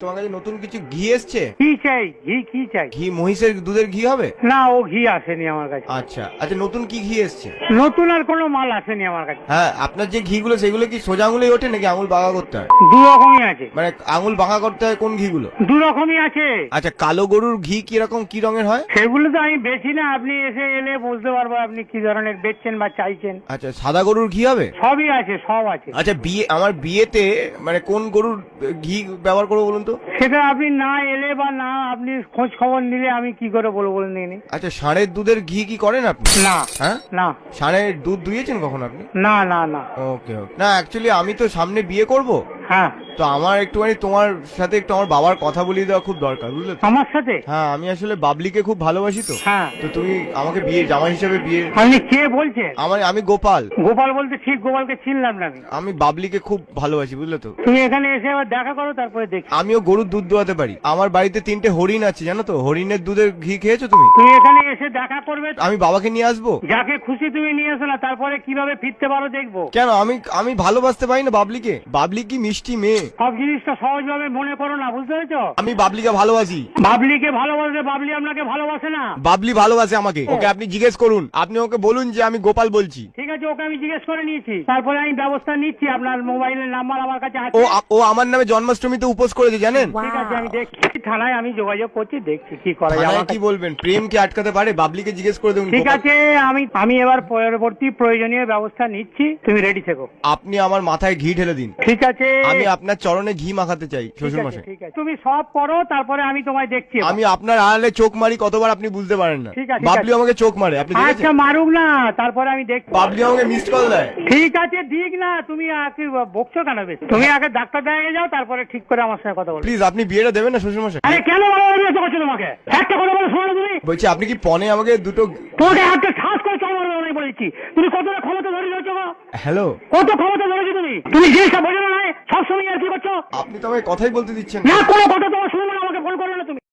তোমার কাছে নতুন কিছু ঘি এসছে? কি চাই? ঘি কি চাই? ঘি মহিষের দুধের ঘি হবে? না, ও ঘি আসেনি আমার কাছে। আচ্ছা আচ্ছা, নতুন কি ঘি এসছে? নতুন আর কোনো মাল আসেনি আমার কাছে। হ্যাঁ, আপনার যে ঘিগুলো সেগুলো কি সোজা আঙুলেই ওঠে নাকি আঙুল বাঁকা করতে হয়? দু রকমই আছে। মানে আঙুল বাঁকা করতে হয় কোন ঘিগুলো? দু রকমই আছে। আচ্ছা, কালো গরুর ঘি কিরকম কি রঙের হয়? সেগুলো তো আমি বেশি না, আপনি এসে এলে বুঝতে পারবো আপনি কি ধরনের বেচছেন বা চাইছেন। আচ্ছা, সাদা গরুর ঘি হবে? সবই আছে, সব আছে। আচ্ছা, আমার বিয়েতে মানে কোন গরুর ঘি ব্যবহার করবো বলুন তো? সেটা আপনি না এলে বা না আপনি খোঁজ খবর নিলে আমি কি করে বলবো বলুন দেখি। আচ্ছা, ষাঁড়ের দুধের ঘি কি করেন আপনি? না। হ্যাঁ, না ষাঁড়ের দুধ দুইয়েছেন কখন আপনি? না না না। ওকে ওকে, না অ্যাকচুয়ালি আমি তো সামনে বিয়ে করব, হ্যাঁ, তো আমার একটুখানি তোমার সাথে একটু আমার বাবার কথা বলিয়ে দেওয়া খুব দরকার, বুঝলে তো? আমার সাথে? হ্যাঁ, আমি আসলে বাবলিকে খুব ভালোবাসি তো। হ্যাঁ। তো তুমি আমাকে বিয়ে জামাই হিসেবে বিয়ে। আপনি কে বলছেন? আমি গোপাল। গোপাল বলতে ঠিক গোপালকে চিনলাম না আমি। আমি বাবলিকে খুব ভালোবাসি, বুঝলে তো? তুমি এখানে এসে আবার দেখা করো, তারপরে দেখি। আমিও গরুর দুধ দোয়াতে পারি। আমার বাড়িতে 3টে হরিণ আছে, জানো তো? হরিণের দুধের ঘি খেয়েছো তুমি? তুমি এখানে এসে দেখা করবে, আমি বাবাকে নিয়ে আসবো। যাকে খুশি তুমি নিয়ে এসো না, তারপরে কিভাবে ফিরতে পারো দেখবো। কেন? আমি ভালোবাসতে পারি না বাবলিকে। বাবলি কি মিষ্টি মেয়ে। সব জিনিসটা সহজভাবে মনে করো না, বুঝতে পেরেছো? আমি বাবলিকে ভালোবাসি। বাবলিকে ভালোবাসে, বাবলি আপনাকে ভালোবাসে না। বাবলি ভালোবাসে আমাকে। ওকে আপনি জিজ্ঞেস করুন, আপনি ওকে বলুন যে আমি গোপাল বলছি। ঠিক আছে, ওকে আমি জিজ্ঞেস করে নিয়েছি, তারপরে আমি ব্যবস্থা নিচ্ছি। আপনার মোবাইলের নাম্বার আমার কাছে আছে। ও আমার নামে জন্মাষ্টমীতে উপোস করেছে, জানেন? ঠিক আছে, আমি দেখছি, থানায় আমি যোগাযোগ করছি, দেখছি কি করা যায়। থানায় আমার কি কাছে- বলবেন? প্রেম কি আটকাতে পারে? বাবলিকে জিজ্ঞেস করে দেখুন। ঠিক গোপাল- আছে, আমি এবার পরবর্তী প্রয়োজনীয় ব্যবস্থা নিচ্ছি, তুমি রেডি থেকো। আপনি আমার মাথায় ঘি ঢেলে দিন। ঠিক আছে, আমি আপনার চরণে ঘি মাখাতে চাই, ঠিক শ্বশুর আছে, মশাই। ঠিক আছে, তুমি সব করো, তারপরে আমি তোমায় দেখছি এবার। আমি আপনার আড়ালে চোখ মারি কতবার আপনি বুঝতে পারেন না। ঠিক আছে, বাবলি আমাকে চোখ মারে, আপনি আচ্ছা, দেখেছেন? মারুক না, তারপরে আমি দেখছি। বাবলি আমাকে মিসড কল দেয়। ঠিক আছে, দিক না, তুমি আগে বকছো কেন বেশি? তুমি আগে ডাক্তার দেখাতে যাও, তারপরে ঠিক করে আমার সঙ্গে কথা বলো। প্লিজ আপনি বিয়েটা দেবেন না শ্বশুর মশাই? আরে কেন বলো করছো তোমাকে? একটা কথা বলো, শোনো তুমি। বলছি আপনি কি পনে আমাকে দুটো। তোমাকে একটা ঠাস করে চল আমি বলেছি, তুমি কতটা ক্ষমতা ধরে রয়েছো গো? হ্যালো, কত ক্ষমতা ধরেছো তুমি? তুমি জিনিসটা বোঝো না, সবসময় আর কি করছো? আপনি তো আমাকে কথাই বলতে দিচ্ছেন না। না, কোনো কথা তোমার শুনবো না